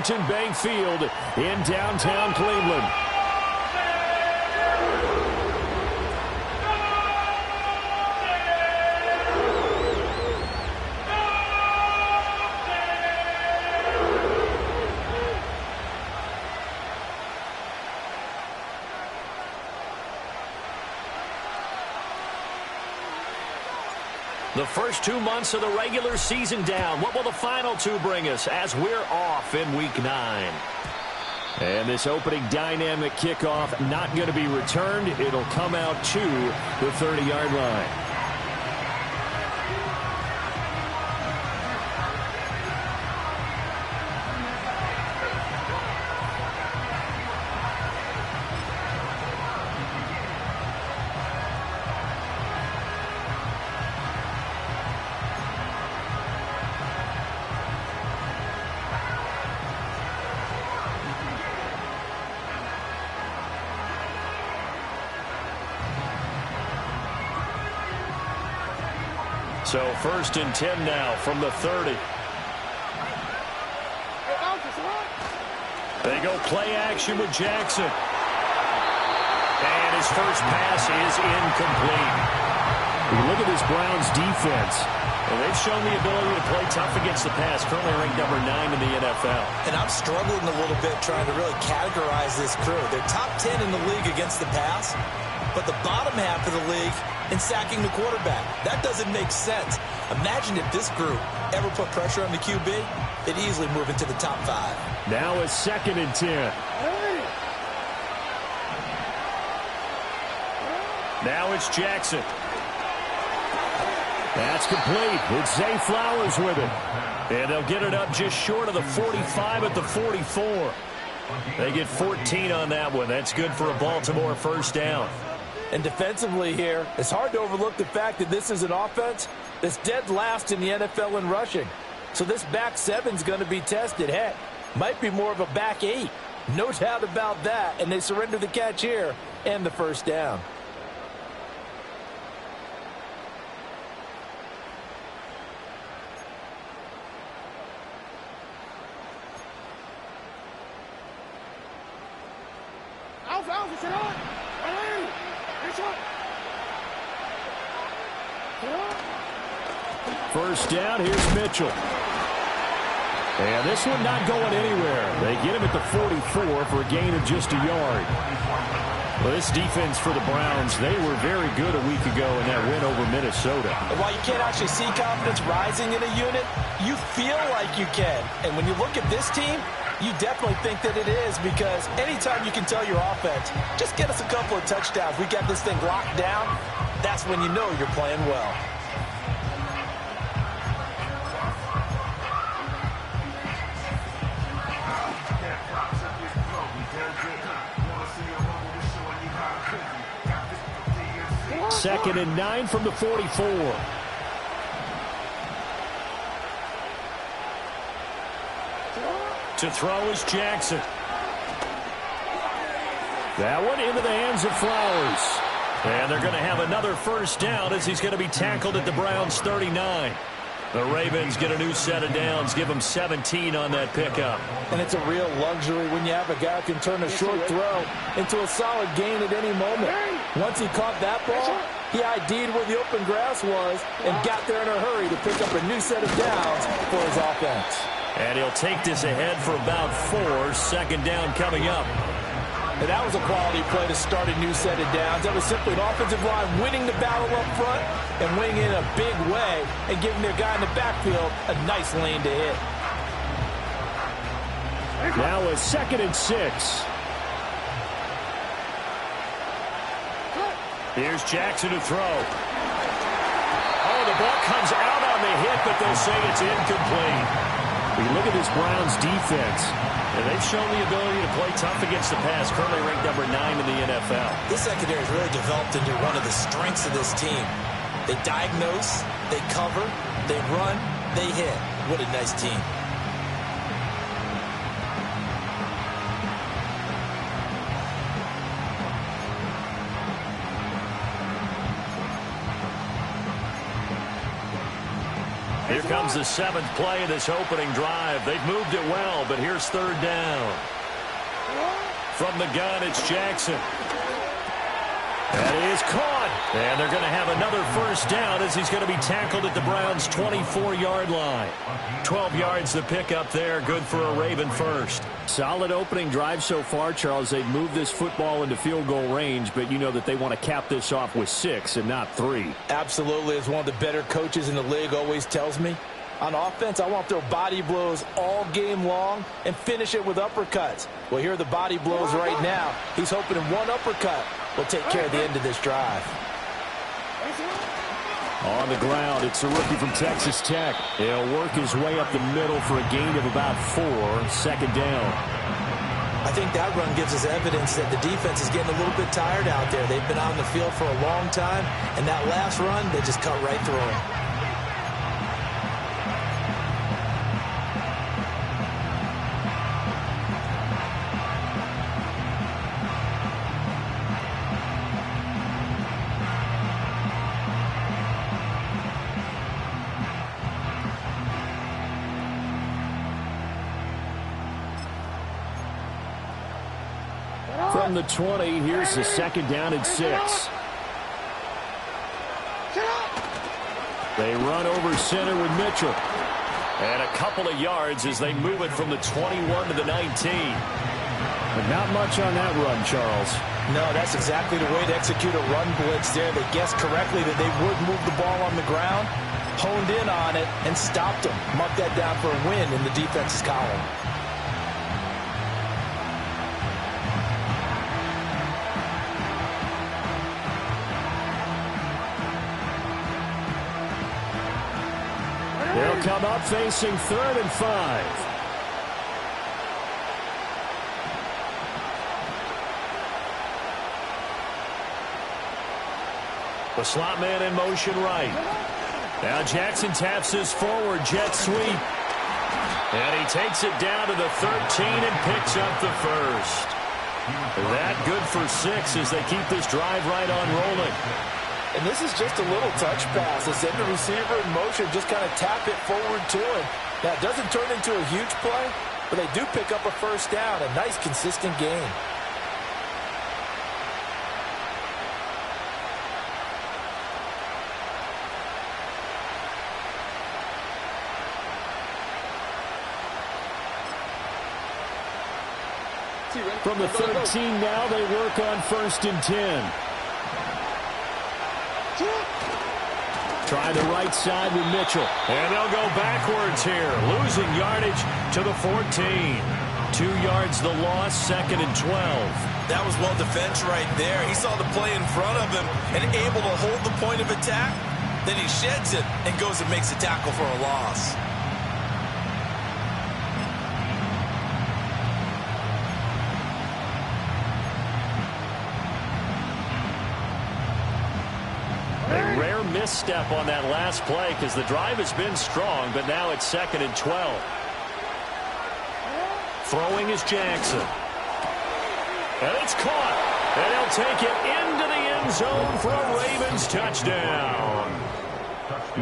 Huntington Bank Field in downtown Cleveland. The first 2 months of the regular season down. What will the final 2 bring us as we're off in Week 9? And this opening dynamic kickoff not going to be returned. It'll come out to the 30-yard line. So 1st and 10 now from the 30. They go play action with Jackson. And his first pass is incomplete. You look at this Browns defense. Well, they've shown the ability to play tough against the pass. Currently ranked number 9 in the NFL. And I'm struggling a little bit trying to really categorize this crew. They're top 10 in the league against the pass, but the bottom half of the league in sacking the quarterback. That doesn't make sense. Imagine if this group ever put pressure on the QB, they'd easily move into the top 5. Now a 2nd and 10. Now it's Jackson. That's complete. It's Zay Flowers with it. And they'll get it up just short of the 45 at the 44. They get 14 on that one. That's good for a Baltimore first down. And defensively here, it's hard to overlook the fact that this is an offense that's dead last in the NFL in rushing. So this back 7's going to be tested. Heck, might be more of a back 8. No doubt about that. And they surrender the catch here and the first down. First down, here's Mitchell. And this one not going anywhere. They get him at the 44 for a gain of just a yard. Well, this defense for the Browns, they were very good a week ago in that win over Minnesota. And while you can't actually see confidence rising in a unit, you feel like you can. And when you look at this team, you definitely think that it is, because anytime you can tell your offense, just get us a couple of touchdowns, we got this thing locked down, that's when you know you're playing well. Second and 9 from the 44. To throw is Jackson. That one into the hands of Flowers. And they're going to have another first down as he's going to be tackled at the Browns' 39. The Ravens get a new set of downs, give them 17 on that pickup. And it's a real luxury when you have a guy who can turn a short throw into a solid gain at any moment. Once he caught that ball, he ID'd where the open grass was and got there in a hurry to pick up a new set of downs for his offense. And he'll take this ahead for about 4. Second down coming up. And that was a quality play to start a new set of downs. That was simply an offensive line winning the battle up front and winning in a big way and giving their guy in the backfield a nice lane to hit. Now a 2nd and 6. Here's Jackson to throw. Oh, the ball comes out on the hit, but they'll say it's incomplete. We look at this Browns defense, and they've shown the ability to play tough against the pass, currently ranked number 9 in the NFL. This secondary has really developed into one of the strengths of this team. They diagnose, they cover, they run, they hit. What a nice team. Here comes the 7th play of this opening drive. They've moved it well, but here's 3rd down. From the gun, it's Jackson. That is caught. And they're going to have another 1st down as he's going to be tackled at the Browns' 24-yard line. 12 yards to pick up there. Good for a Raven 1st. Solid opening drive so far, Charles. They've moved this football into field goal range, but you know that they want to cap this off with 6 and not 3. Absolutely. As one of the better coaches in the league always tells me, on offense, I want to throw body blows all game long and finish it with uppercuts. Well, here are the body blows right now. He's hoping in one uppercut will take care of the end of this drive. On the ground, it's a rookie from Texas Tech. He'll work his way up the middle for a gain of about 4. 2nd down. I think that run gives us evidence that the defense is getting a little bit tired out there. They've been on the field for a long time, and that last run, they just cut right through them. From the 20, here's the 2nd down and 6. They run over center with Mitchell. And a couple of yards as they move it from the 21 to the 19. But not much on that run, Charles. No, that's exactly the way to execute a run blitz there. They guessed correctly that they would move the ball on the ground, honed in on it, and stopped them. Mark that down for a win in the defense's column. They'll come up facing 3rd and 5. The slot man in motion right. Now Jackson taps his forward jet sweep. And he takes it down to the 13 and picks up the 1st. That good for 6 as they keep this drive right on rolling. And this is just a little touch pass. They send the receiver in motion, just kind of tap it forward to him. Now, it doesn't turn into a huge play, but they do pick up a 1st down. A nice, consistent gain. From the 13 now, they work on 1st and 10. Try the right side with Mitchell. And they'll go backwards here, losing yardage to the 14. 2 yards the loss, 2nd and 12. That was well defense right there. He saw the play in front of him and able to hold the point of attack. Then he sheds it and goes and makes a tackle for a loss. Misstep on that last play because the drive has been strong, but now it's 2nd and 12. Throwing is Jackson. And it's caught. And he'll take it into the end zone for a Ravens touchdown.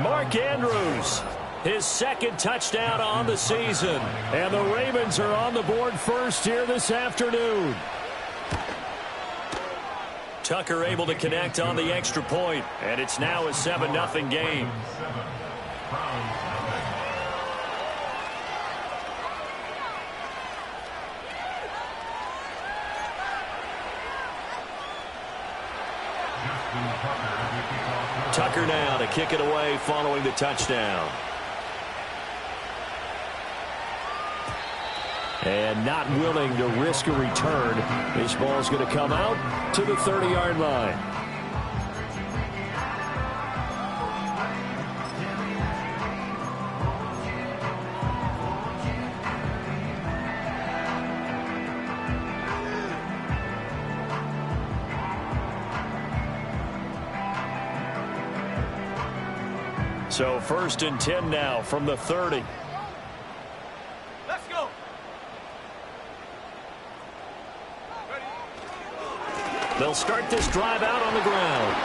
Mark Andrews, his 2nd touchdown on the season. And the Ravens are on the board first here this afternoon. Tucker able to connect on the extra point, and it's now a 7-0 game. Tucker now to kick it away following the touchdown. And not willing to risk a return. This ball's going to come out to the 30-yard line. So 1st and 10 now from the 30. They'll start this drive out on the ground.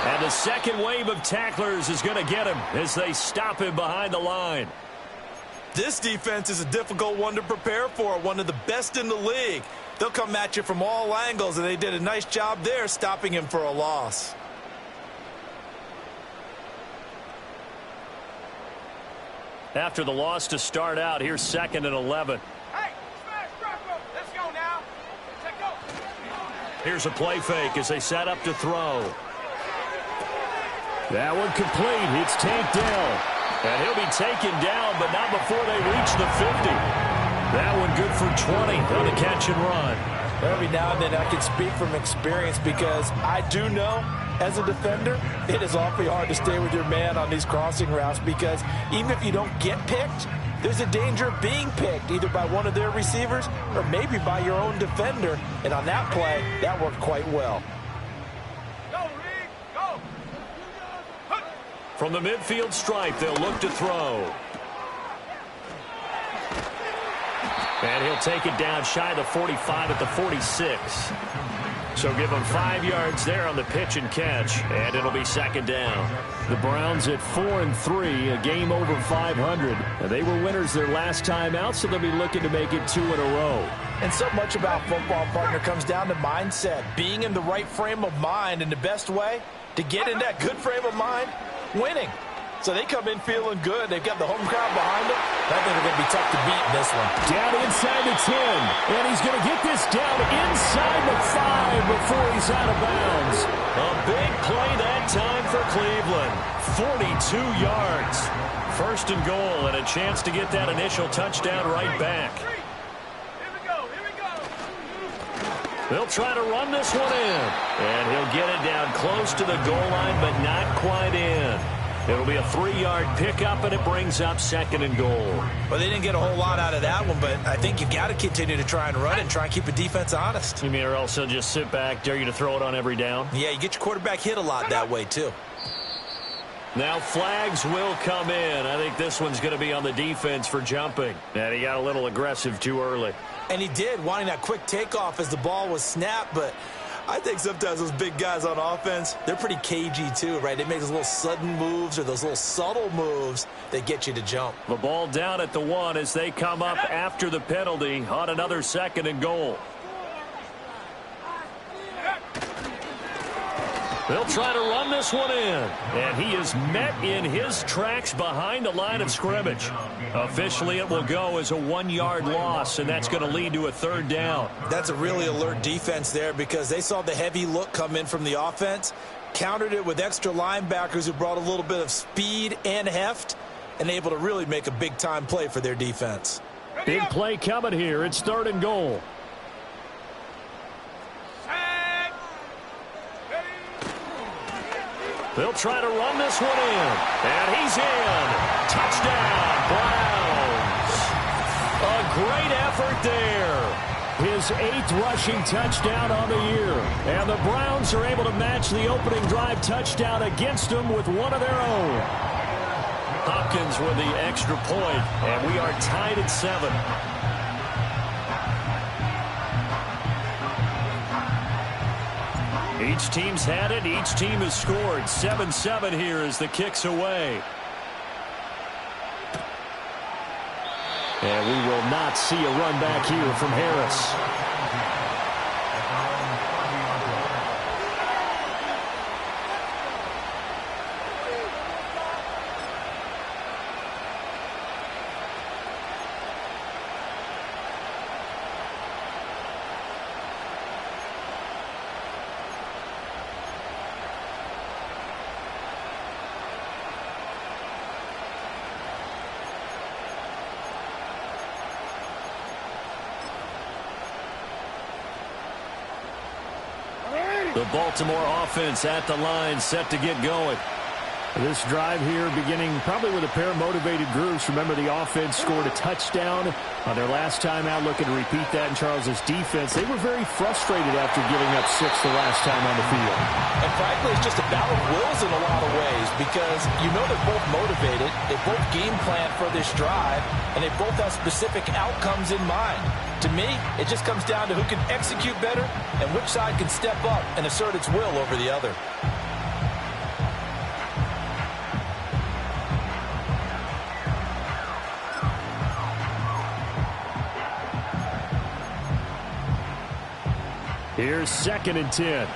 And the second wave of tacklers is going to get him as they stop him behind the line. This defense is a difficult one to prepare for, one of the best in the league. They'll come at you from all angles, and they did a nice job there stopping him for a loss. After the loss to start out, here's 2nd and 11. Hey, let's go now. Let's go. Here's a play fake as they set up to throw. That one complete. It's tanked down. And he'll be taken down, but not before they reach the 50. That one good for 20 on the catch and run. Every now and then I can speak from experience because I do know, as a defender, it is awfully hard to stay with your man on these crossing routes because even if you don't get picked, there's a danger of being picked either by one of their receivers or maybe by your own defender. And on that play, that worked quite well. From the midfield stripe, they'll look to throw. And he'll take it down shy of the 45 at the 46. So give him 5 yards there on the pitch and catch, and it'll be 2nd down. The Browns at 4-3, a game over 500. And they were winners their last time out, so they'll be looking to make it 2 in a row. And so much about football, partner, comes down to mindset. Being in the right frame of mind, and the best way to get in that good frame of mind, winning. So they come in feeling good. They've got the home crowd behind them. I think they're going to be tough to beat in this one. Down inside the 10. And he's going to get this down inside the 5 before he's out of bounds. A big play that time for Cleveland. 42 yards. 1st and goal, and a chance to get that initial touchdown right back. Here we go. They'll try to run this one in. And he'll get it down close to the goal line, but not quite in. It'll be a 3-yard pickup, and it brings up 2nd and goal. Well, they didn't get a whole lot out of that one, but I think you've got to continue to try and run it and try and keep the defense honest. You mean or else he'll just sit back, dare you to throw it on every down? Yeah, you get your quarterback hit a lot that way, too. Now flags will come in. I think this one's going to be on the defense for jumping. And he got a little aggressive too early. And he did, wanting that quick takeoff as the ball was snapped, but I think sometimes those big guys on offense, they're pretty cagey too, right? They make those little sudden moves or those little subtle moves that get you to jump. The ball down at the 1 as they come up after the penalty on another 2nd and goal. They'll try to run this one in. And he is met in his tracks behind the line of scrimmage. Officially, it will go as a 1-yard loss, and that's going to lead to a 3rd down. That's a really alert defense there because they saw the heavy look come in from the offense, countered it with extra linebackers who brought a little bit of speed and heft, and able to really make a big-time play for their defense. Big play coming here. It's 3rd and goal. They'll try to run this one in. And he's in. Touchdown, Browns. A great effort there. His 8th rushing touchdown on the year. And the Browns are able to match the opening drive touchdown against them with one of their own. Hopkins with the extra point, and we are tied at 7. Each team's had it. Each team has scored. 7-7 here as the kick's away. And we will not see a run back here from Harris. The Baltimore offense at the line, set to get going. This drive here beginning probably with a pair of motivated groups. Remember, the offense scored a touchdown on their last time out, looking to repeat that in Charles's defense. They were very frustrated after giving up 6 the last time on the field. And frankly, it's just a battle of wills in a lot of ways because you know they're both motivated, they both game plan for this drive, and they both have specific outcomes in mind. To me, it just comes down to who can execute better and which side can step up and assert its will over the other. Here's 2nd and 10.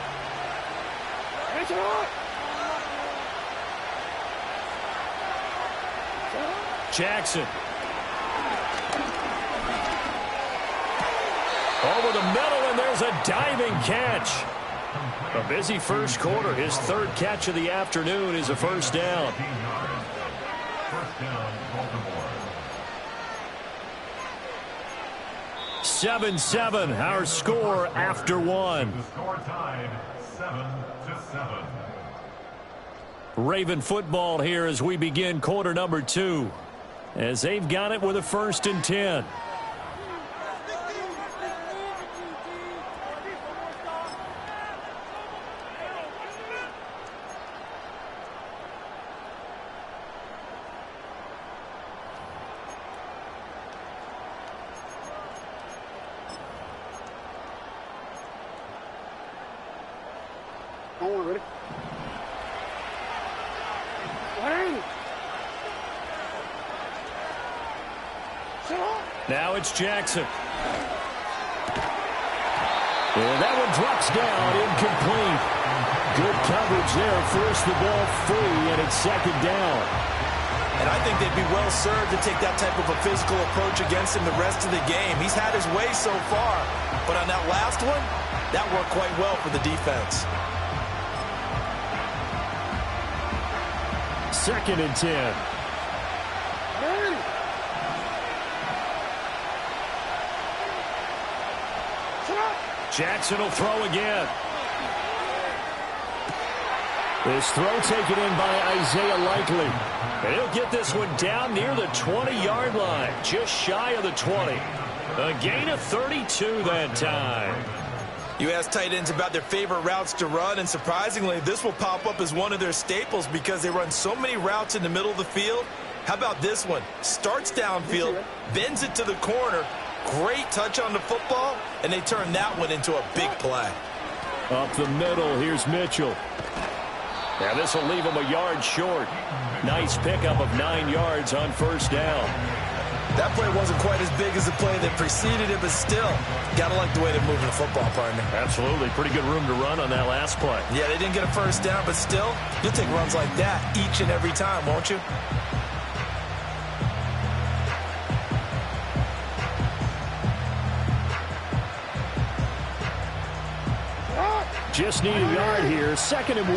Jackson. Over the middle, and there's a diving catch. A busy first quarter. His 3rd catch of the afternoon is a first down. 7-7, our score after 1. The score tied 7-7. Raven football here as we begin quarter number 2. As they've got it with a 1st and 10. Now it's Jackson. And that one drops down, incomplete. Good coverage there, forced the ball free, and it's 2nd down. And I think they'd be well served to take that type of a physical approach against him the rest of the game. He's had his way so far, but on that last one, that worked quite well for the defense. 2nd and 10. Jackson will throw again. This throw taken in by Isaiah Likely. And he'll get this one down near the 20-yard line, just shy of the 20. A gain of 32 that time. You ask tight ends about their favorite routes to run, and surprisingly, this will pop up as one of their staples because they run so many routes in the middle of the field. How about this one? Starts downfield, bends it to the corner, great touch on the football, and they turn that one into a big play. Up the middle, here's Mitchell. Now this will leave him a yard short. Nice pickup of 9 yards on 1st down. That play wasn't quite as big as the play that preceded it, but still, gotta like the way they're moving the football, partner. Absolutely. Pretty good room to run on that last play. Yeah, they didn't get a 1st down, but still, you'll take runs like that each and every time, won't you? Just need a yard here. 2nd and 1.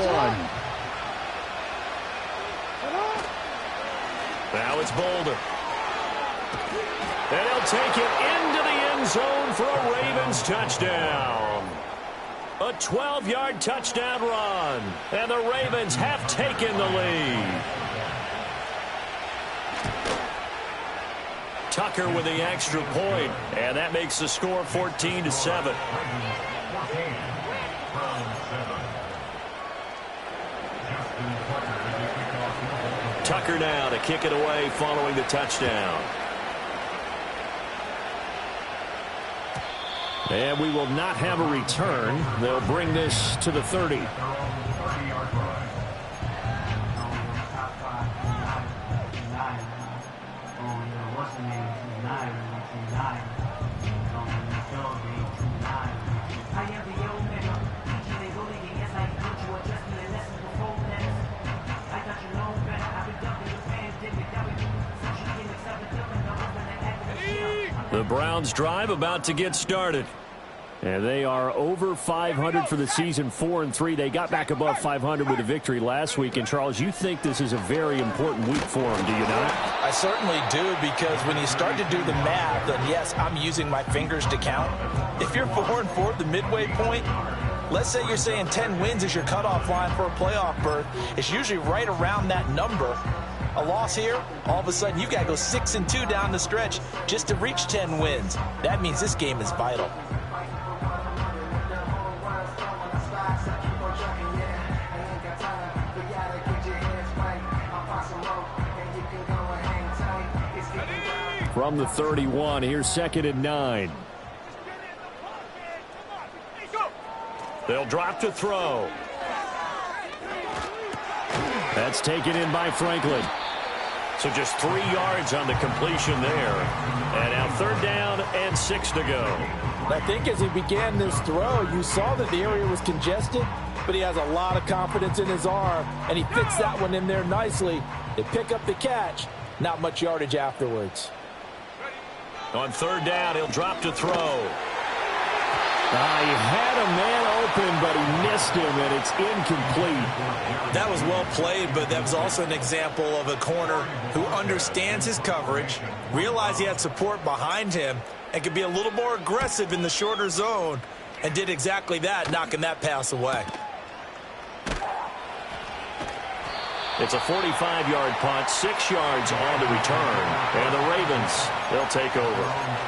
Now it's Boulder. And he'll take it into the end zone for a Ravens touchdown. A 12-yard touchdown run. And the Ravens have taken the lead. Tucker with the extra point. And that makes the score 14-7. Tucker now to kick it away following the touchdown. And we will not have a return. They'll bring this to the 30. The Browns drive about to get started. And they are over 500 for the season, 4-3. They got back above 500 with a victory last week. And, Charles, you think this is a very important week for them, do you not? I certainly do, because when you start to do the math, and yes, I'm using my fingers to count. If you're 4-4 at the midway point, let's say you're saying 10 wins is your cutoff line for a playoff berth. It's usually right around that number. A loss here, all of a sudden, you've got to go 6-2 down the stretch just to reach 10 wins. That means this game is vital. From the 31, here's 2nd and 9. They'll drop to throw. That's taken in by Franklin. So just 3 yards on the completion there. And now 3rd down and 6 to go. I think as he began this throw, you saw that the area was congested, but he has a lot of confidence in his arm, and he fits that one in there nicely. They pick up the catch, not much yardage afterwards. On 3rd down, he'll drop to throw. He had a man open, but he missed him, and it's incomplete. That was well played, but that was also an example of a corner who understands his coverage, realized he had support behind him, and could be a little more aggressive in the shorter zone, and did exactly that, knocking that pass away. It's a 45-yard punt, 6 yards on the return, and the Ravens, they'll take over.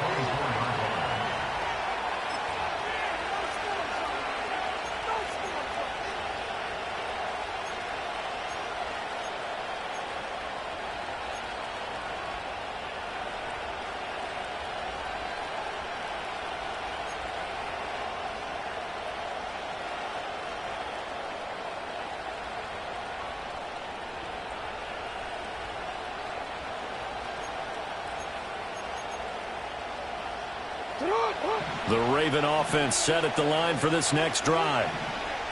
The Raven offense set at the line for this next drive.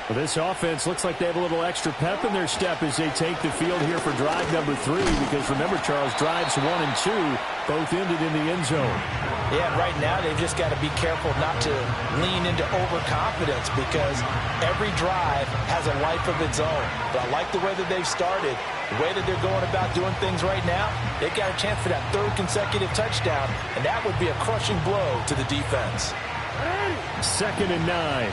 Well, this offense looks like they have a little extra pep in their step as they take the field here for drive number 3, because remember, Charles, drives 1 and 2 both ended in the end zone. Yeah, right now they've just got to be careful not to lean into overconfidence, because every drive has a life of its own. But I like the way that they've started, the way that they're going about doing things right now. They've got a chance for that 3rd consecutive touchdown, and that would be a crushing blow to the defense. 2nd and 9.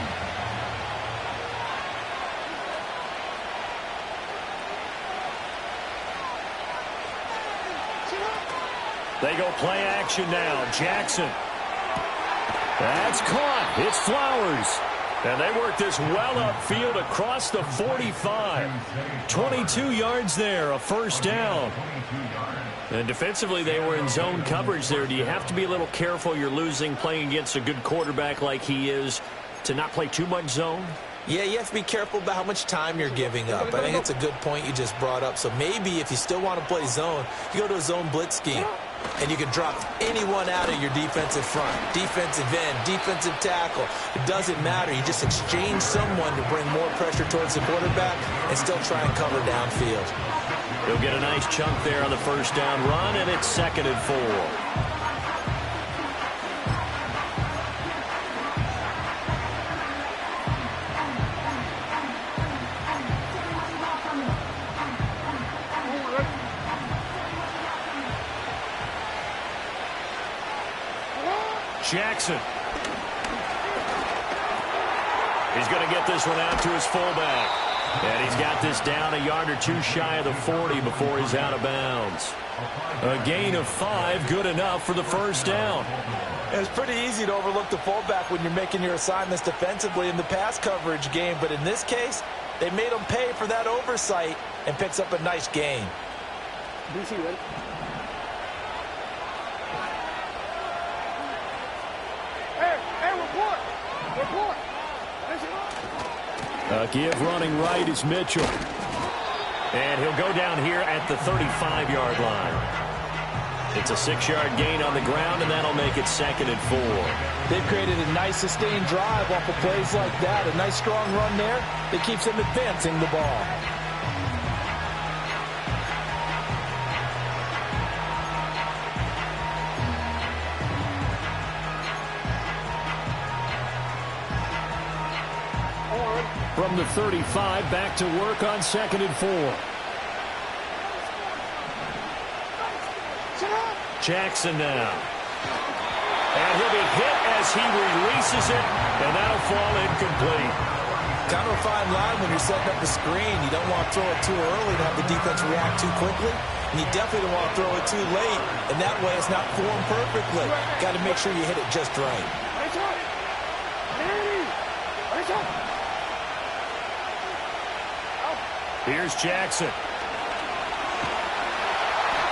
They go play action now. Jackson. That's caught. It's Flowers. And they work this well upfield across the 45. 22 yards there, a 1st down. And defensively, they were in zone coverage there. Do you have to be a little careful? You're losing, playing against a good quarterback like he is, to not play too much zone? Yeah, you have to be careful about how much time you're giving up. I think it's a good point you just brought up. So maybe if you still want to play zone, you go to a zone blitz scheme, and you can drop anyone out of your defensive front, defensive end, defensive tackle. It doesn't matter. You just exchange someone to bring more pressure towards the quarterback and still try and cover downfield. He'll get a nice chunk there on the 1st down run, and it's 2nd and 4. Jackson. He's going to get this one out to his fullback. And he's got this down a yard or 2 shy of the 40 before he's out of bounds. A gain of 5, good enough for the 1st down. It's pretty easy to overlook the fullback when you're making your assignments defensively in the pass coverage game. But in this case, they made him pay for that oversight and picks up a nice gain. DC, ready? Report. A give running right is Mitchell. And he'll go down here at the 35-yard line. It's a 6-yard gain on the ground, and that'll make it 2nd and 4. They've created a nice sustained drive off of plays like that. A nice strong run there that keeps them advancing the ball. From the 35, back to work on 2nd and 4. Jackson now. And he'll be hit as he releases it, and that'll fall incomplete. Kind of a fine line when you're setting up the screen. You don't want to throw it too early to have the defense react too quickly. And you definitely don't want to throw it too late, and that way it's not formed perfectly. Got to make sure you hit it just right. Here's Jackson.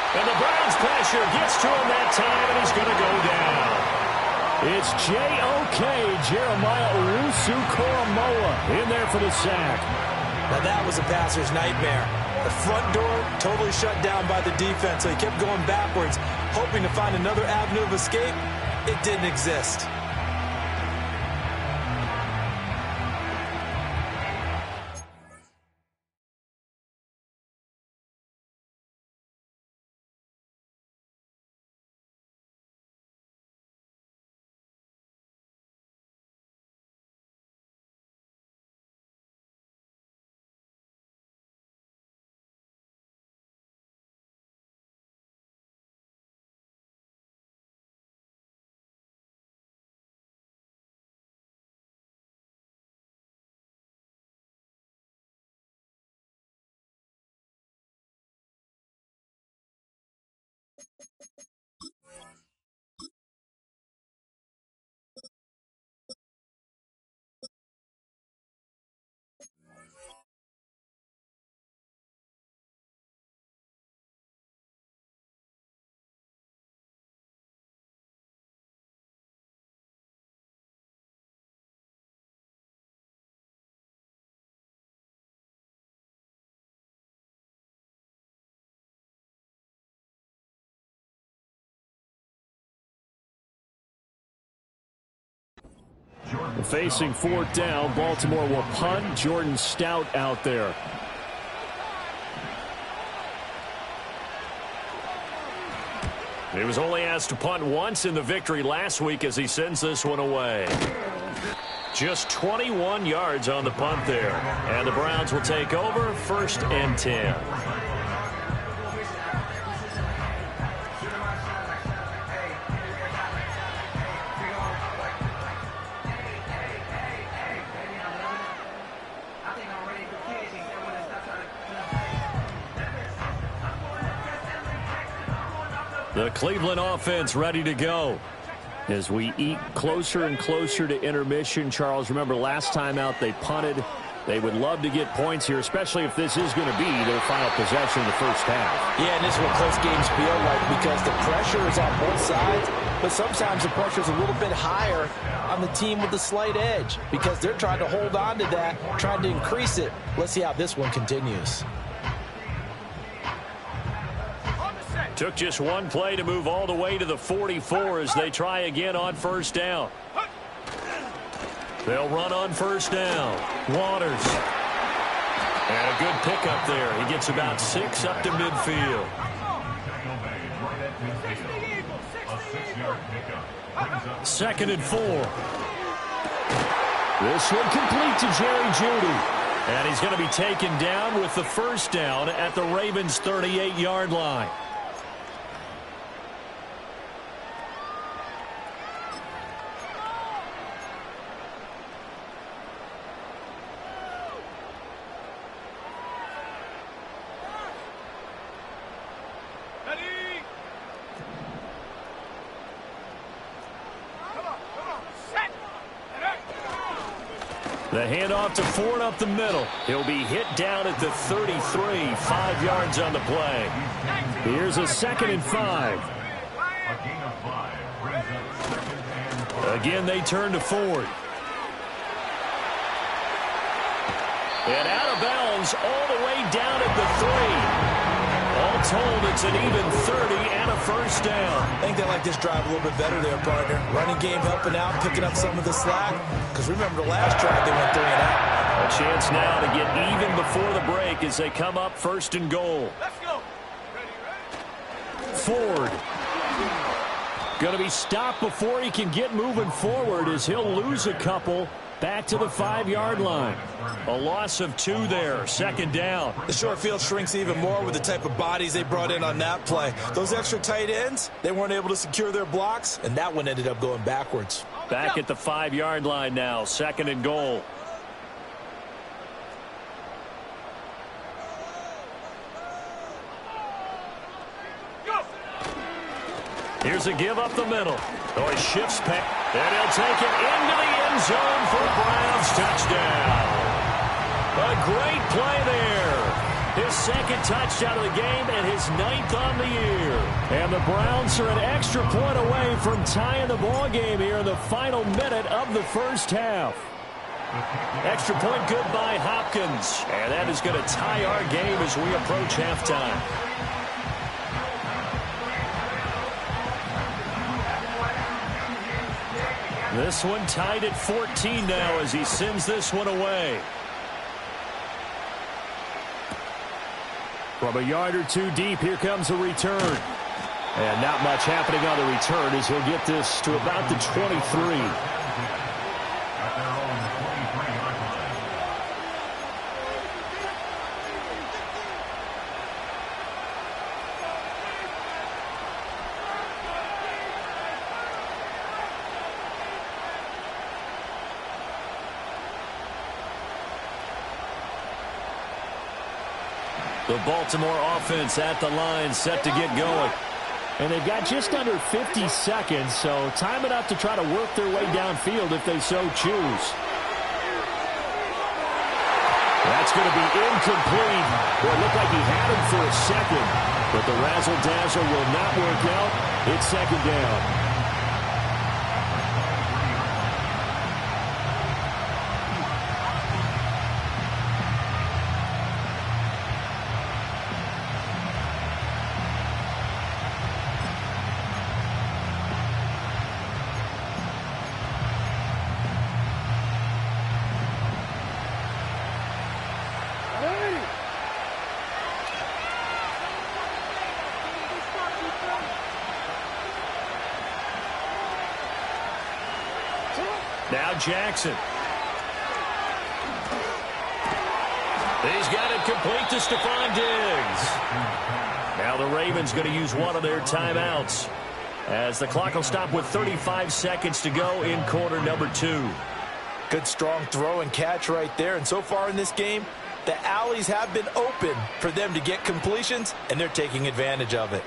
And the Browns pressure gets to him that time, and he's going to go down. It's J.O.K. Jeremiah Owusu-Koramoah in there for the sack. Now that was a passer's nightmare. The front door totally shut down by the defense, so he kept going backwards, hoping to find another avenue of escape. It didn't exist. Facing fourth down, Baltimore will punt. Jordan Stout out there. He was only asked to punt once in the victory last week as he sends this one away. Just 21 yards on the punt there. And the Browns will take over, 1st and 10. The Cleveland offense ready to go. As we eat closer and closer to intermission, Charles, remember last time out they punted. They would love to get points here, especially if this is going to be their final possession in the first half. Yeah, and this is what close games feel like because the pressure is on both sides, but sometimes the pressure is a little bit higher on the team with the slight edge because they're trying to hold on to that, trying to increase it. Let's see how this one continues. Took just one play to move all the way to the 44 as they try again on 1st down. They'll run on 1st down. Waters. And a good pickup there. He gets about 6 up to midfield. 2nd and 4. This one complete to Jerry Jeudy. And he's going to be taken down with the 1st down at the Ravens' 38-yard line. The handoff to Ford up the middle. He'll be hit down at the 33, 5 yards on the play. Here's a 2nd and 5. Again, they turn to Ford. And out of bounds all the way down at the 3. All told, it's an even 30 and a 1st down. I think they like this drive a little bit better there, partner. Running game helping out, picking up some of the slack. Because remember the last drive, they went 3 and out. A chance now to get even before the break as they come up 1st and goal. Let's go. Ford. Going to be stopped before he can get moving forward as he'll lose a couple back to the 5-yard line. A loss of 2 there, 2nd down. The short field shrinks even more with the type of bodies they brought in on that play. Those extra tight ends, they weren't able to secure their blocks, and that one ended up going backwards. Back at the 5-yard line now, 2nd and goal. Here's a give up the middle. Oh, he shifts back, and he'll take it into the end zone for a Browns touchdown. A great play there. His 2nd touchdown of the game and his 9th on the year. And the Browns are an extra point away from tying the ball game here in the final minute of the first half. Extra point good by Hopkins. And that is going to tie our game as we approach halftime. This one tied at 14 now as he sends this one away. From a yard or two deep, here comes a return. And not much happening on the return as he'll get this to about the 23. The Baltimore offense at the line, set to get going. And they've got just under 50 seconds, so time enough to try to work their way downfield if they so choose. That's going to be incomplete. Well, it looked like he had him for a second, but the razzle-dazzle will not work out. It's second down. Now Jackson. He's got it complete to Stephon Diggs. Now the Ravens going to use one of their timeouts as the clock will stop with 35 seconds to go in quarter number 2. Good strong throw and catch right there. And so far in this game, the alleys have been open for them to get completions, and they're taking advantage of it.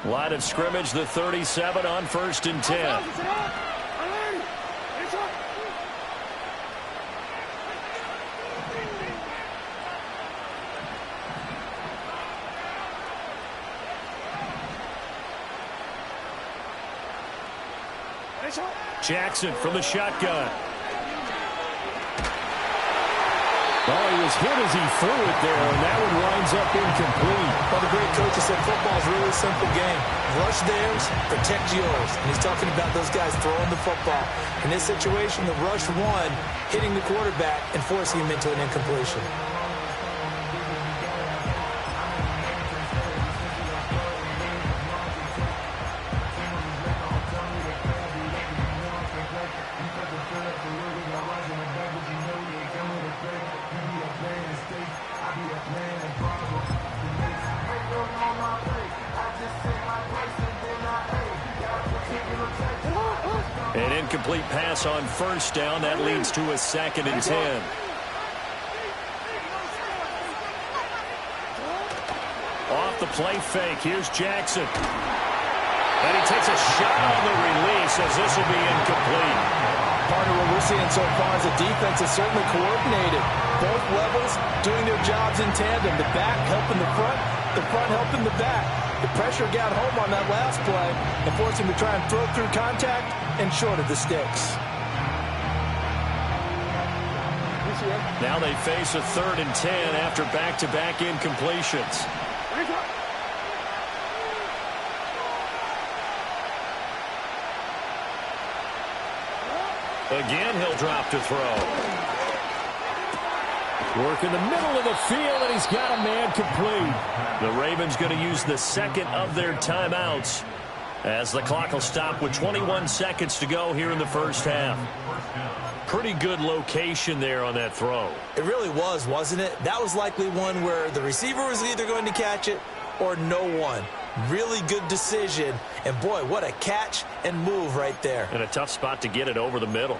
Line of scrimmage, the 37 on 1st and 10. Jackson from the shotgun. Oh, he was hit as he threw it there, and that one winds up incomplete. Well, the great coach has said football's a really simple game. Rush theirs, protect yours. And he's talking about those guys throwing the football. In this situation, the rush one, hitting the quarterback and forcing him into an incompletion. An incomplete pass on 1st down. That leads to a 2nd and 10. Off the play fake. Here's Jackson. And he takes a shot on the release as this will be incomplete. Partner, what we're seeing so far is the defense is certainly coordinated. Both levels doing their jobs in tandem. The back helping the front helping the back. The pressure got home on that last play and forced him to try and throw through contact and short of the sticks. Now they face a 3rd and 10 after back-to-back incompletions. Again, he'll drop to throw. Work in the middle of the field, and he's got a man complete. The Ravens going to use the 2nd of their timeouts as the clock will stop with 21 seconds to go here in the 1st half. Pretty good location there on that throw. It really was, wasn't it? That was likely one where the receiver was either going to catch it or no one. Really good decision. And, boy, what a catch and move right there. And a tough spot to get it over the middle.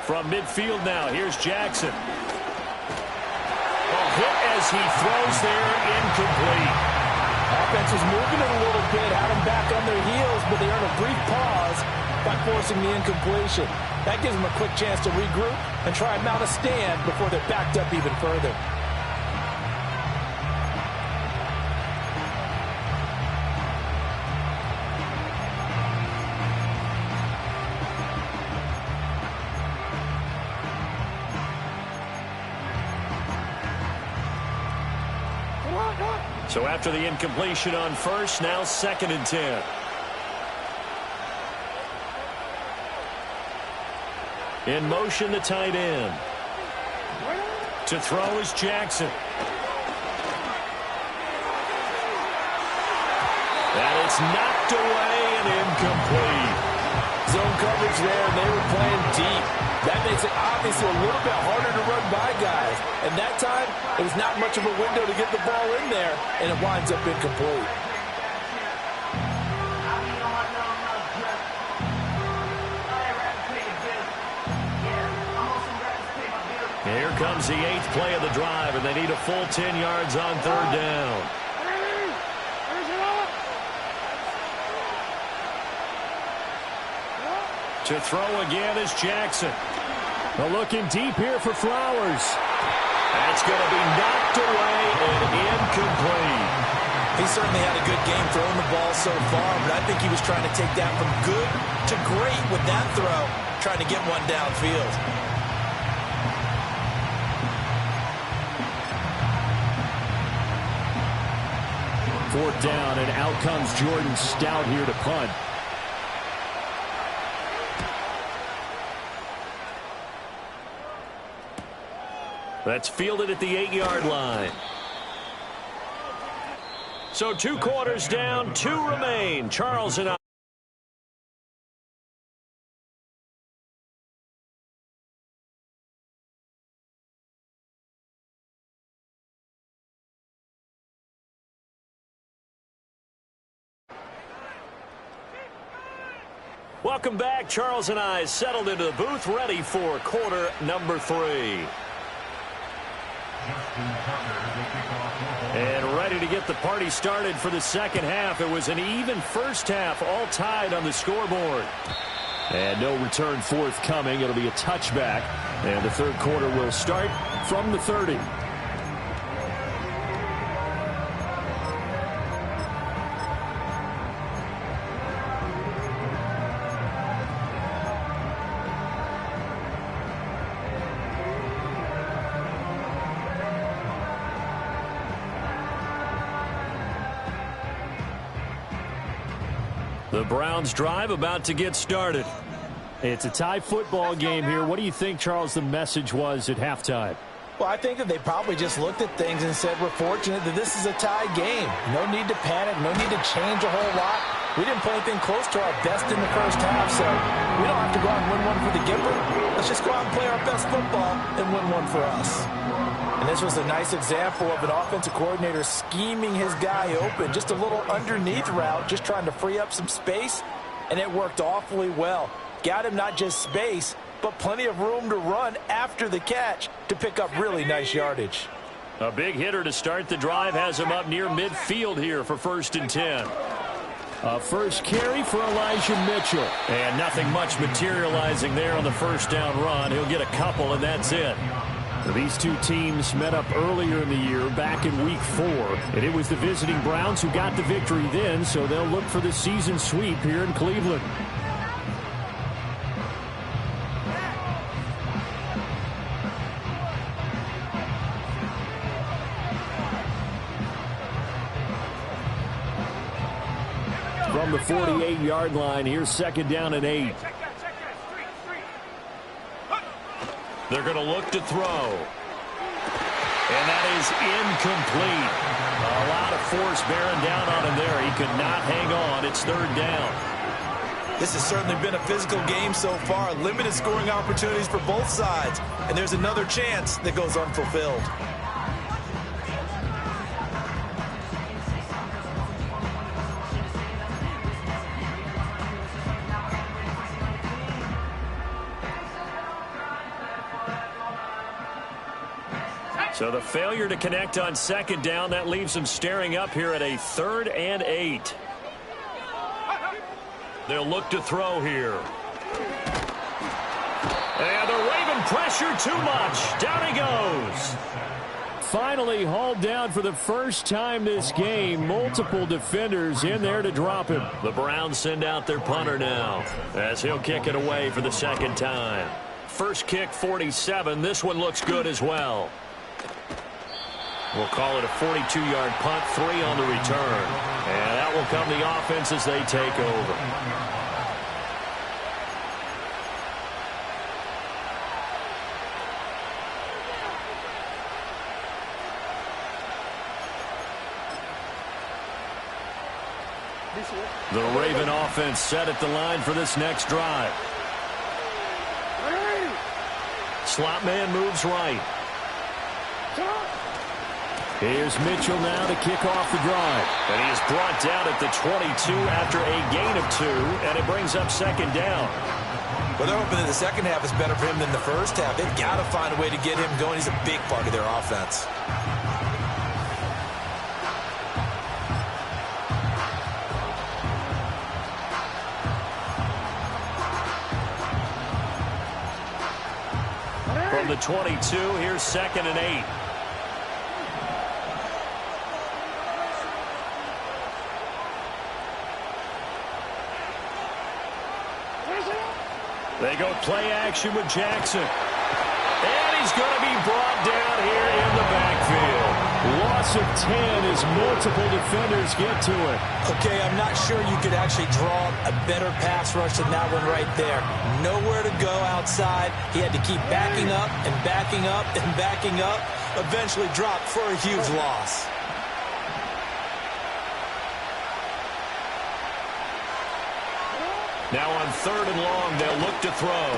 From midfield now, here's Jackson. A hit as he throws there, incomplete. Offense was moving it a little bit, had them back on their heels, but they earned a brief pause by forcing the incompletion. That gives them a quick chance to regroup and try and mount a stand before they're backed up even further. So after the incompletion on first, now 2nd and 10. In motion, the tight end. To throw is Jackson. And it's knocked away and incomplete. Zone coverage there, and they were playing deep. That makes it obviously a little bit harder to run by guys. And that time, it was not much of a window to get the ball in there, and it winds up incomplete. Here comes the 8th play of the drive, and they need a full 10 yards on 3rd down. To throw again is Jackson. Well, looking deep here for Flowers. That's going to be knocked away and incomplete. He certainly had a good game throwing the ball so far, but I think he was trying to take that from good to great with that throw, trying to get one downfield. Fourth down, and out comes Jordan Stout here to punt. That's fielded at the 8-yard line. So 2 quarters down, 2 remain. Charles and I. Welcome back. Charles and I settled into the booth, ready for quarter number 3. And ready to get the party started for the second half. It was an even first half, all tied on the scoreboard. And no return forthcoming. It'll be a touchback. And the third quarter will start from the 30. The Browns drive about to get started. It's a tie football game here. What do you think, Charles, the message was at halftime? Well, I think that they probably just looked at things and said, we're fortunate that this is a tie game. No need to panic. No need to change a whole lot. We didn't play anything close to our best in the first half, so we don't have to go out and win one for the Gipper. Let's just go out and play our best football and win one for us. And this was a nice example of an offensive coordinator scheming his guy open. Just a little underneath route, just trying to free up some space, and it worked awfully well. Got him not just space, but plenty of room to run after the catch to pick up really nice yardage. A big hitter to start the drive has him up near midfield here for 1st and 10. First carry for Elijah Mitchell. And nothing much materializing there on the first down run. He'll get a couple, and that's it. These two teams met up earlier in the year, back in Week 4. And it was the visiting Browns who got the victory then, so they'll look for the season sweep here in Cleveland. From the 48-yard line, here's 2nd down and 8. They're going to look to throw. And that is incomplete. A lot of force bearing down on him there. He could not hang on. It's 3rd down. This has certainly been a physical game so far. Limited scoring opportunities for both sides. And there's another chance that goes unfulfilled. So the failure to connect on second down, that leaves them staring up here at a 3rd and 8. They'll look to throw here. And the Raven pressure too much. Down he goes. Finally hauled down for the first time this game. Multiple defenders in there to drop him. The Browns send out their punter now as he'll kick it away for the second time. First kick, 47. This one looks good as well. We'll call it a 42-yard punt, 3 on the return. And that will come the offense as they take over. The Raven offense set at the line for this next drive. Slot man moves right. Here's Mitchell now to kick off the drive. And he is brought down at the 22 after a gain of 2, and it brings up second down. Well, they're hoping that the second half is better for him than the first half. They've got to find a way to get him going. He's a big part of their offense. From the 22, here's 2nd and 8. They go play action with Jackson. And he's going to be brought down here in the backfield. Loss of 10 as multiple defenders get to it. Okay, I'm not sure you could actually draw a better pass rush than that one right there. Nowhere to go outside. He had to keep backing up and backing up and backing up. Eventually dropped for a huge loss. Now on 3rd and long, they'll look to throw.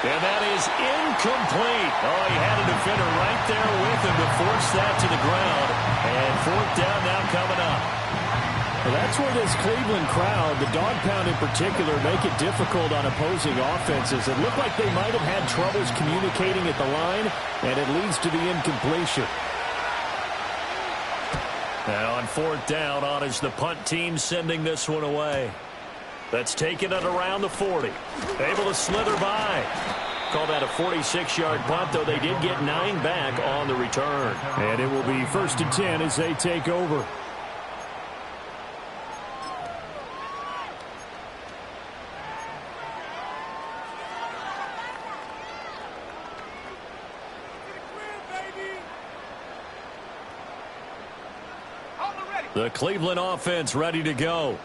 And that is incomplete. Oh, he had a defender right there with him to force that to the ground. And 4th down now coming up. Well, that's where this Cleveland crowd, the dog pound in particular, make it difficult on opposing offenses. It looked like they might have had troubles communicating at the line, and it leads to the incompletion. Now on 4th down, on is the punt team sending this one away. That's taken it around the 40. Able to slither by. Call that a 46-yard punt, though they did get 9 back on the return. And it will be 1st and 10 as they take over. The Cleveland offense ready to go.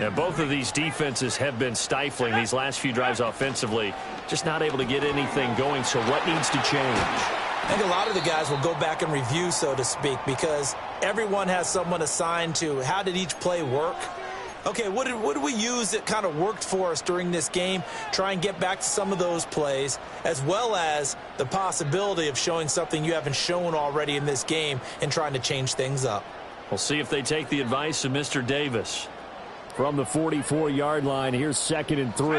And both of these defenses have been stifling these last few drives offensively. Just not able to get anything going, so what needs to change? I think a lot of the guys will go back and review, so to speak, because everyone has someone assigned to how did each play work. Okay, what did we use that kind of worked for us during this game? Try and get back to some of those plays, as well as the possibility of showing something you haven't shown already in this game and trying to change things up. We'll see if they take the advice of Mr. Davis. From the 44-yard line, here's 2nd and 3.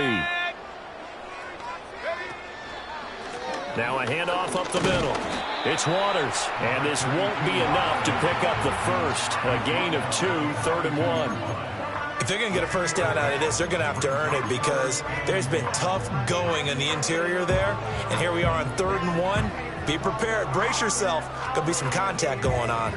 Now a handoff up the middle. It's Waters, and this won't be enough to pick up the first. A gain of 2, 3rd and 1. If they're going to get a first down out of this, they're going to have to earn it because there's been tough going in the interior there. And here we are on 3rd and 1. Be prepared. Brace yourself. Could be some contact going on.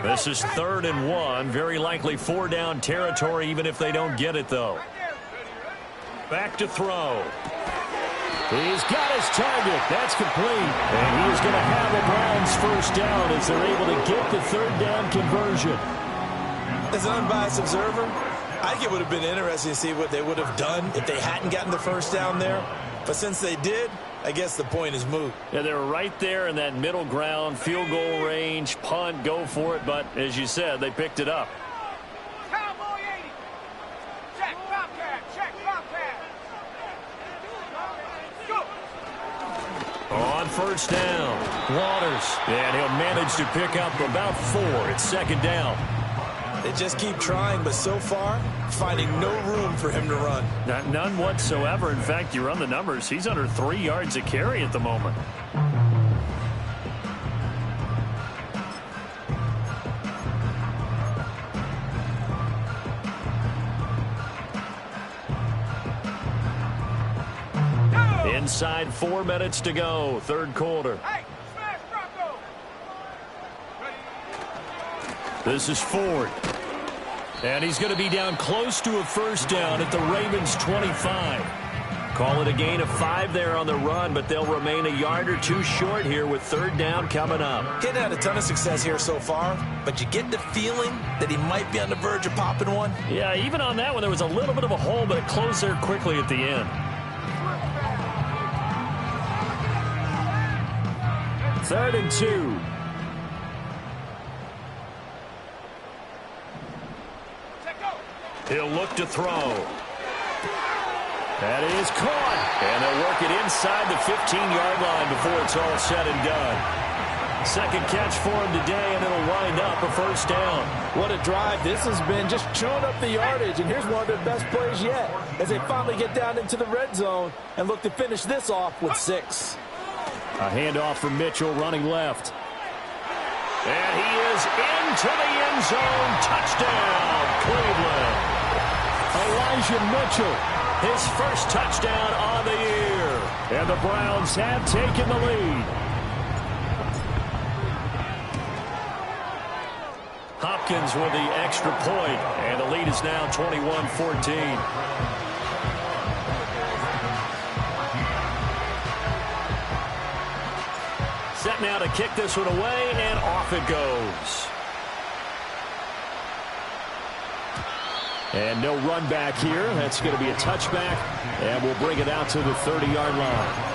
This is 3rd and 1. Very likely 4-down territory, even if they don't get it, though. Back to throw. He's got his target. That's complete. And he is going to have a Browns first down as they're able to get the 3rd down conversion. As an unbiased observer, I think it would have been interesting to see what they would have done if they hadn't gotten the first down there. But since they did, I guess the point is moot. Yeah, they were right there in that middle ground, field goal range, punt, go for it. But as you said, they picked it up. Cowboy 80. Check, Bobcat. Check, Bobcat. Go. On 1st down, Waters. And he'll manage to pick up about 4. It's 2nd down. They just keep trying, but so far, finding no room for him to run. None whatsoever. In fact, you run the numbers. He's under 3 yards a carry at the moment. Inside 4 minutes to go, third quarter. Hey, smash Rocco. This is Ford. And he's going to be down close to a first down at the Ravens' 25. Call it a gain of 5 there on the run, but they'll remain a yard or 2 short here with third down coming up. Kid had a ton of success here so far, but you get the feeling that he might be on the verge of popping one. Yeah, even on that one, there was a little bit of a hole, but it closed there quickly at the end. 3rd and 2. He'll look to throw. That is caught. And they'll work it inside the 15-yard line before it's all said and done. Second catch for him today, and it'll wind up a first down. What a drive this has been, just chewing up the yardage. And here's one of their best plays yet as they finally get down into the red zone and look to finish this off with 6. A handoff from Mitchell running left. And he is into the end zone. Touchdown, Cleveland. Elijah Mitchell. His first touchdown on the year. And the Browns have taken the lead. Hopkins with the extra point, and the lead is now 21-14. Set now to kick this one away, and off it goes. And no run back here. That's going to be a touchback, and we'll bring it out to the 30-yard line.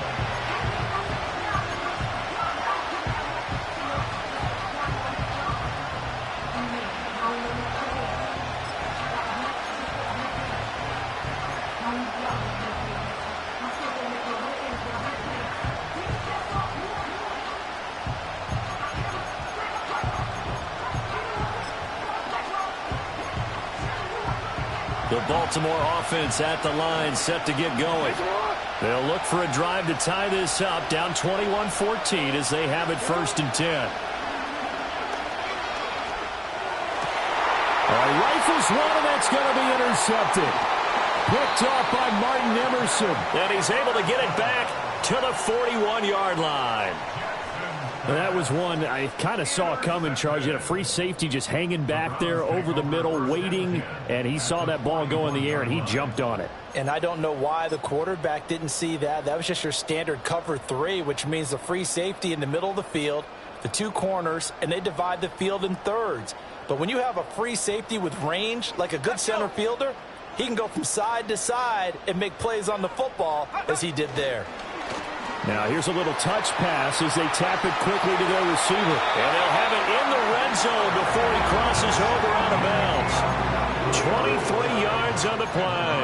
The Baltimore offense at the line, set to get going. They'll look for a drive to tie this up, down 21-14 as they have it 1st and 10. Rifles one, and that's going to be intercepted. Picked off by Martin Emerson. And he's able to get it back to the 41-yard line. That was one I kind of saw coming, Charles. You had a free safety just hanging back there over the middle, waiting, and he saw that ball go in the air, and he jumped on it. And I don't know why the quarterback didn't see that. That was just your standard cover 3, which means the free safety in the middle of the field, the 2 corners, and they divide the field in thirds. But when you have a free safety with range, like a good center fielder, he can go from side to side and make plays on the football as he did there. Now here's a little touch pass as they tap it quickly to their receiver. And they'll have it in the red zone before he crosses over out of bounds. 23 yards on the play.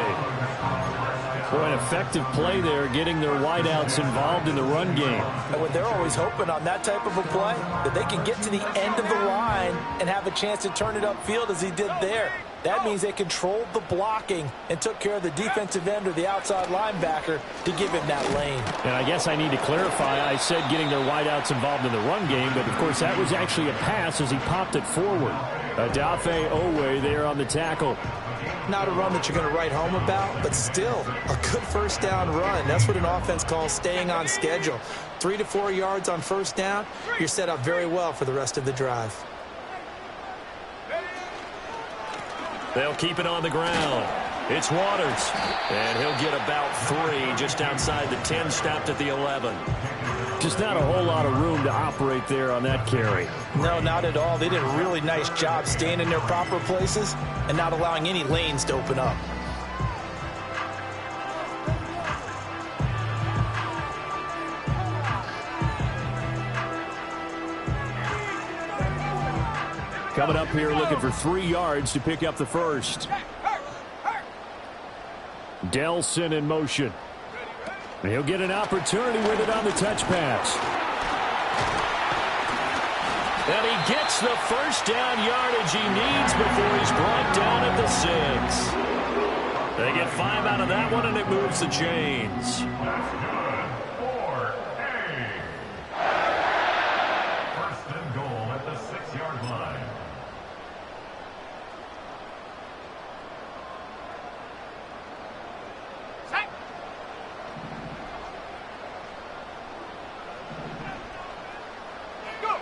Boy, an effective play there, getting their wideouts involved in the run game. And when they're always hoping on that type of a play, that they can get to the end of the line and have a chance to turn it upfield as he did there. That means they controlled the blocking and took care of the defensive end or the outside linebacker to give him that lane. And I guess I need to clarify, I said getting their wideouts involved in the run game, but of course that was actually a pass as he popped it forward. Adafe Owe there on the tackle. Not a run that you're going to write home about, but still a good first down run. That's what an offense calls staying on schedule. 3 to 4 yards on first down, you're set up very well for the rest of the drive. They'll keep it on the ground. It's Waters. And he'll get about 3 just outside the 10, stopped at the 11. Just not a whole lot of room to operate there on that carry. No, not at all. They did a really nice job staying in their proper places and not allowing any lanes to open up. Coming up here looking for 3 yards to pick up the first. Delson in motion. And he'll get an opportunity with it on the touch pass. And he gets the first down yardage he needs before he's brought down at the 6. They get 5 out of that one, and it moves the chains. That's good. 4A. First and goal at the 6-yard line. Set. Go.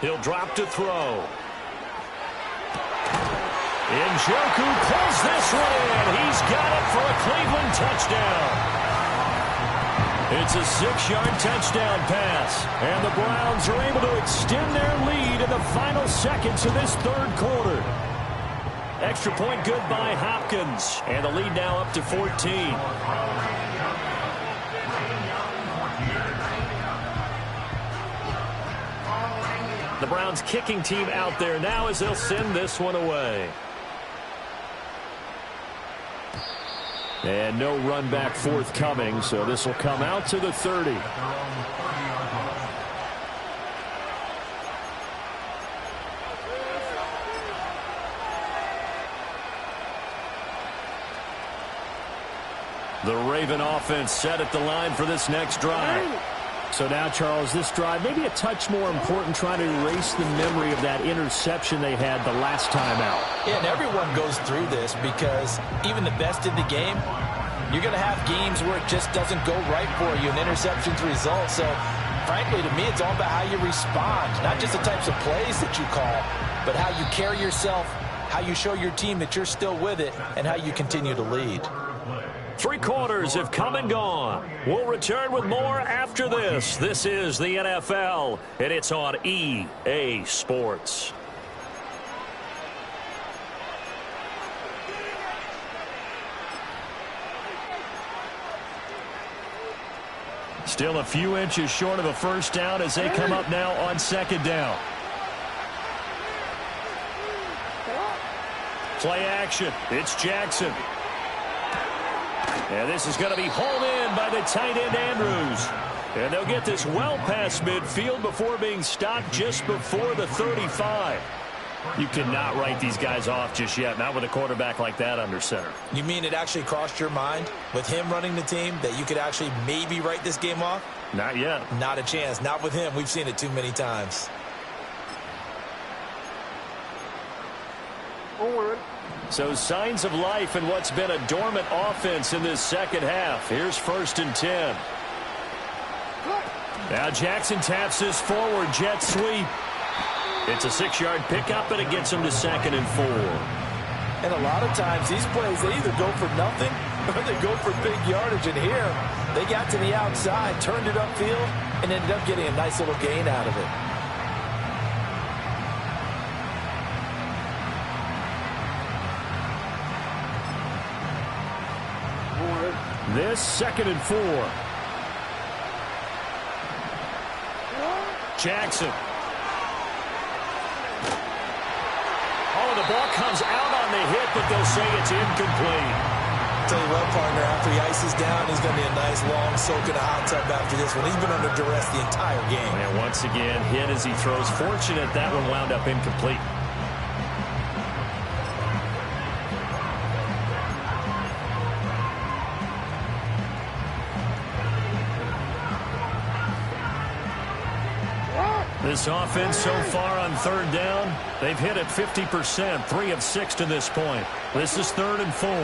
He'll drop to throw. Njoku pulls this one in. He's got it for a Cleveland touchdown. It's a 6-yard touchdown pass. And the Browns are able to extend their lead in the final seconds of this third quarter. Extra point good by Hopkins. And the lead now up to 14. The Browns kicking team out there now as they'll send this one away. And no run back forthcoming, so this will come out to the 30. The Raven offense set at the line for this next drive. So now, Charles, this drive maybe a touch more important, trying to erase the memory of that interception they had the last time out. Yeah, and everyone goes through this because even the best in the game, you're going to have games where it just doesn't go right for you, and interceptions result. So, frankly, to me, it's all about how you respond, not just the types of plays that you call, but how you carry yourself, how you show your team that you're still with it, and how you continue to lead. 3 quarters have come and gone. We'll return with more after this. This is the NFL, and it's on EA Sports. Still a few inches short of a first down as they come up now on second down. Play action. It's Jackson. And this is going to be hauled in by the tight end, Andrews. And they'll get this well past midfield before being stopped just before the 35. You cannot write these guys off just yet, not with a quarterback like that under center. You mean it actually crossed your mind with him running the team that you could actually maybe write this game off? Not yet. Not a chance. Not with him. We've seen it too many times. So signs of life in what's been a dormant offense in this second half. Here's 1st and 10. Now Jackson taps this forward jet sweep. It's a 6-yard pickup, and it gets him to 2nd and 4. And a lot of times these plays, they either go for nothing or they go for big yardage. And here, they got to the outside, turned it upfield, and ended up getting a nice little gain out of it. This 2nd and 4. Jackson. Oh, the ball comes out on the hit, but they'll say it's incomplete. Tell you what, partner, after he ices down, he's going to be a nice, long soak in a hot tub after this one. He's been under duress the entire game. And once again, hit as he throws. Fortunate that one wound up incomplete. This offense so far on 3rd down, they've hit it 50%, 3 of 6 to this point. This is 3rd and 4. And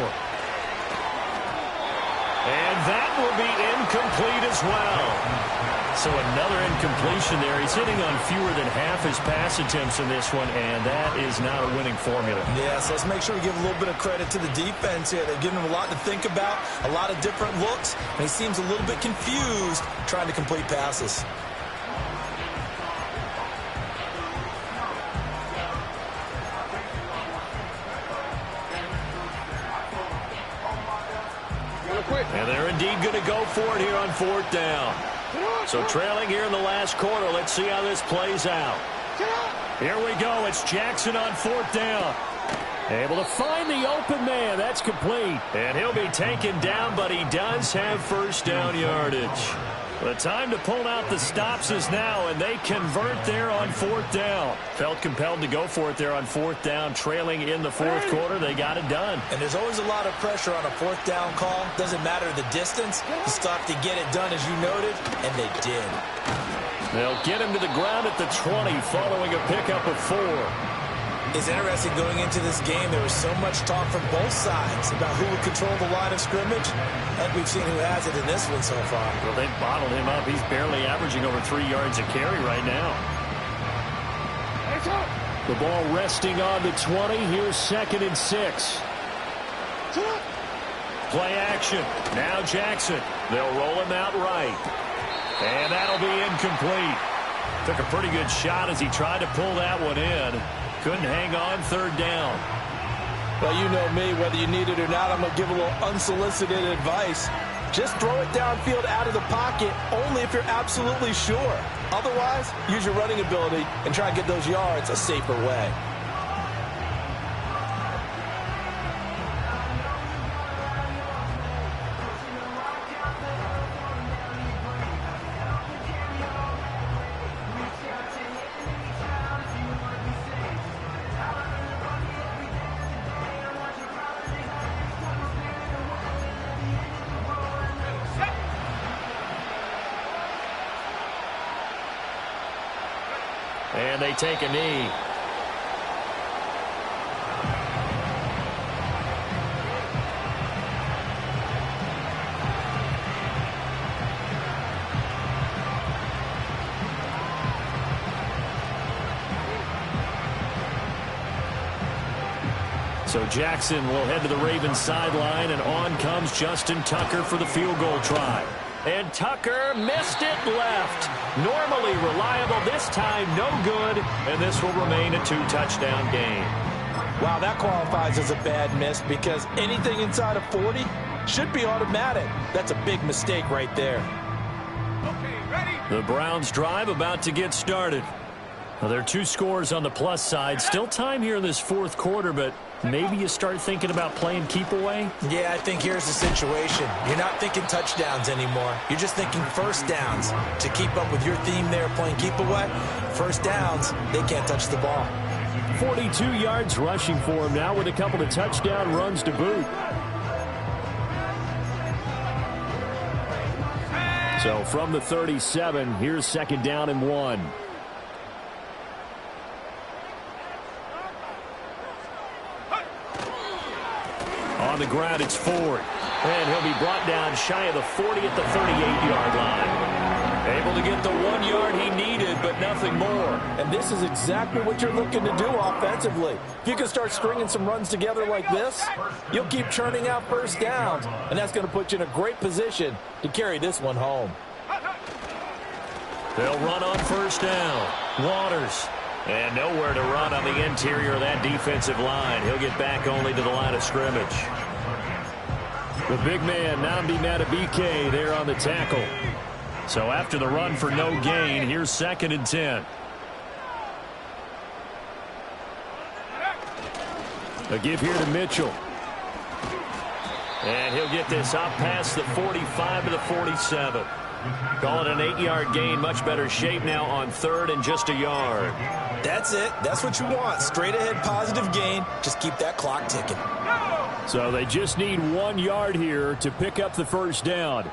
that will be incomplete as well. So another incompletion there. He's hitting on fewer than half his pass attempts in this one, and that is not a winning formula. Yeah, so let's make sure we give a little bit of credit to the defense here. They've given him a lot to think about, a lot of different looks, and he seems a little bit confused trying to complete passes. And they're indeed going to go for it here on 4th down. So trailing here in the last quarter. Let's see how this plays out. Here we go. It's Jackson on 4th down. Able to find the open man. That's complete. And he'll be taken down, but he does have first down yardage. The time to pull out the stops is now, and they convert there on 4th down. Felt compelled to go for it there on 4th down, trailing in the 4th quarter. They got it done. And there's always a lot of pressure on a 4th down call. Doesn't matter the distance. You still have to get it done, as you noted, and they did. They'll get him to the ground at the 20 following a pickup of 4. It's interesting going into this game. There was so much talk from both sides about who would control the line of scrimmage. And we've seen who has it in this one so far. Well, they've bottled him up. He's barely averaging over 3 yards a carry right now. The ball resting on the 20. Here's 2nd and 6. Play action. Now Jackson. They'll roll him out right. And that'll be incomplete. Took a pretty good shot as he tried to pull that one in. Couldn't hang on 3rd down. Well, you know me, whether you need it or not, I'm going to give a little unsolicited advice. Just throw it downfield out of the pocket only if you're absolutely sure. Otherwise, use your running ability and try and get those yards a safer way. And they take a knee. So Jackson will head to the Ravens sideline, and on comes Justin Tucker for the field goal try. And Tucker missed it left. Normally reliable, this time no good, and this will remain a 2-touchdown game. Wow, that qualifies as a bad miss because anything inside of 40 should be automatic. That's a big mistake right there. Okay, ready? The Browns drive about to get started. Well, there are 2 scores on the plus side. Still time here in this 4th quarter, but maybe you start thinking about playing keep away? Yeah, I think here's the situation. You're not thinking touchdowns anymore. You're just thinking 1st downs. To keep up with your theme there, playing keep away, 1st downs, they can't touch the ball. 42 yards rushing for him now with a couple of touchdown runs to boot. So from the 37, here's 2nd down and 1. On the ground, it's Ford. And he'll be brought down shy of the 40 at the 38-yard line. Able to get the 1 yard he needed, but nothing more. And this is exactly what you're looking to do offensively. If you can start stringing some runs together like this, you'll keep churning out 1st downs, and that's going to put you in a great position to carry this one home. They'll run on 1st down. Waters. And nowhere to run on the interior of that defensive line. He'll get back only to the line of scrimmage. The big man, Nnamdi Madubuike, there on the tackle. So after the run for no gain, here's 2nd and 10. A give here to Mitchell. And he'll get this up past the 45 to the 47. Call it an 8-yard gain. Much better shape now on 3rd and just a yard. That's it. That's what you want. Straight ahead positive gain. Just keep that clock ticking. So they just need 1 yard here to pick up the 1st down.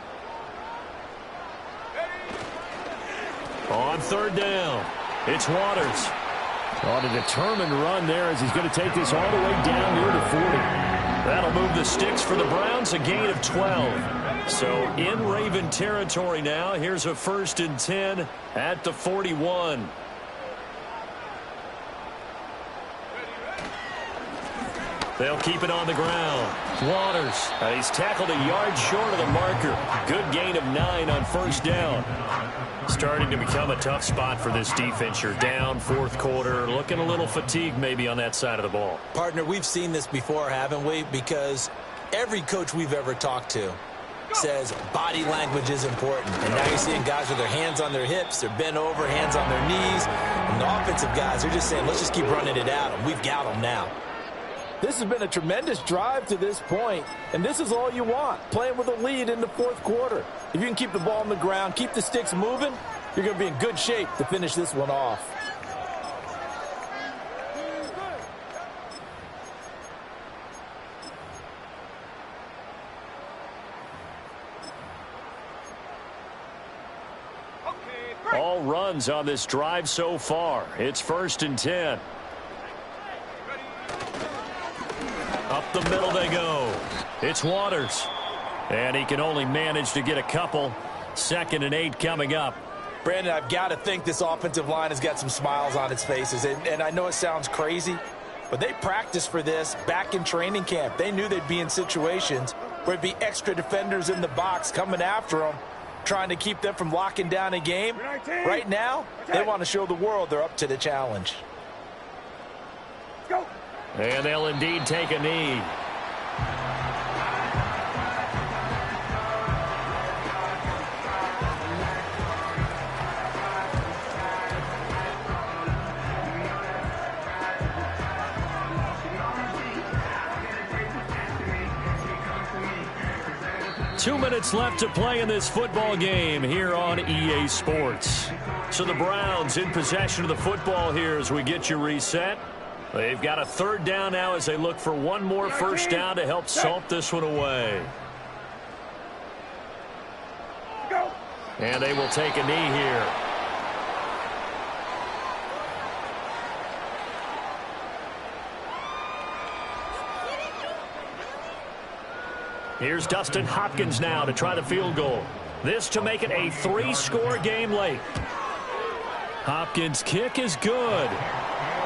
On 3rd down, it's Waters. On a determined run there as he's going to take this all the way down near the 40. That'll move the sticks for the Browns, a gain of 12. So in Raven territory now. Here's a 1st and 10 at the 41. They'll keep it on the ground. Waters. He's tackled a yard short of the marker. Good gain of 9 on 1st down. Starting to become a tough spot for this defense. You're down 4th quarter. Looking a little fatigued maybe on that side of the ball. Partner, we've seen this before, haven't we? Because every coach we've ever talked to says body language is important. And now you're seeing guys with their hands on their hips, they're bent over, hands on their knees. And the offensive guys are just saying, let's just keep running it at them. We've got them now. This has been a tremendous drive to this point, and this is all you want, playing with a lead in the fourth quarter. If you can keep the ball on the ground, keep the sticks moving, you're going to be in good shape to finish this one off. All runs on this drive so far. It's 1st and 10. Up the middle they go. It's Waters. And he can only manage to get a couple. 2nd and 8 coming up. Brandon, I've got to think this offensive line has got some smiles on its faces. And I know it sounds crazy, but they practiced for this back in training camp. They knew they'd be in situations where there'd be extra defenders in the box coming after them, trying to keep them from locking down a game. Right now, they want to show the world they're up to the challenge. Go. And they'll indeed take a knee. Two minutes left to play in this football game here on EA Sports. So the Browns in possession of the football here as we get you reset. They've got a 3rd down now as they look for one more 1st down to help salt this one away. Go. And they will take a knee here. Here's Dustin Hopkins now to try the field goal. This to make it a 3-score game late. Hopkins' kick is good.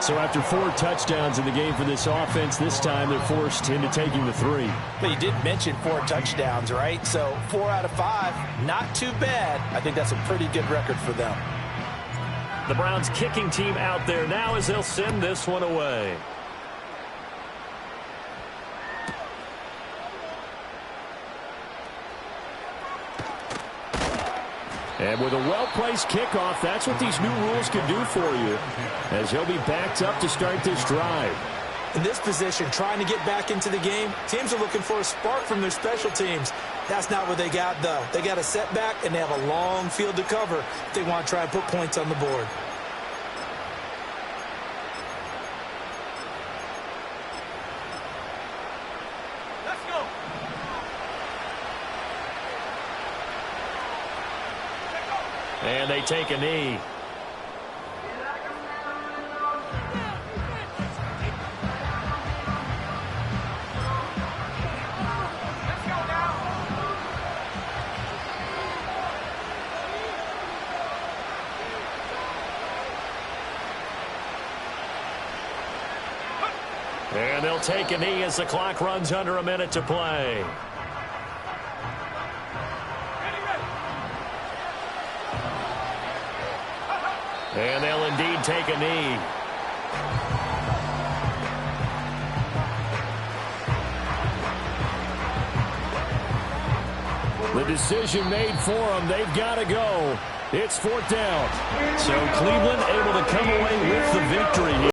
So after 4 touchdowns in the game for this offense, this time they're forced into taking the 3. But you did mention 4 touchdowns, right? So 4 out of 5, not too bad. I think that's a pretty good record for them. The Browns kicking team out there now as they'll send this one away. And with a well-placed kickoff, that's what these new rules can do for you, as he'll be backed up to start this drive. In this position, trying to get back into the game, teams are looking for a spark from their special teams. That's not what they got, though. They got a setback, and they have a long field to cover if they want to try and put points on the board. Let's go. And they take a knee. Let's go now. And they'll take a knee as the clock runs under a minute to play. And they'll indeed take a knee. The decision made for them. They've got to go. It's 4th down. So Cleveland able to come away with the victory here.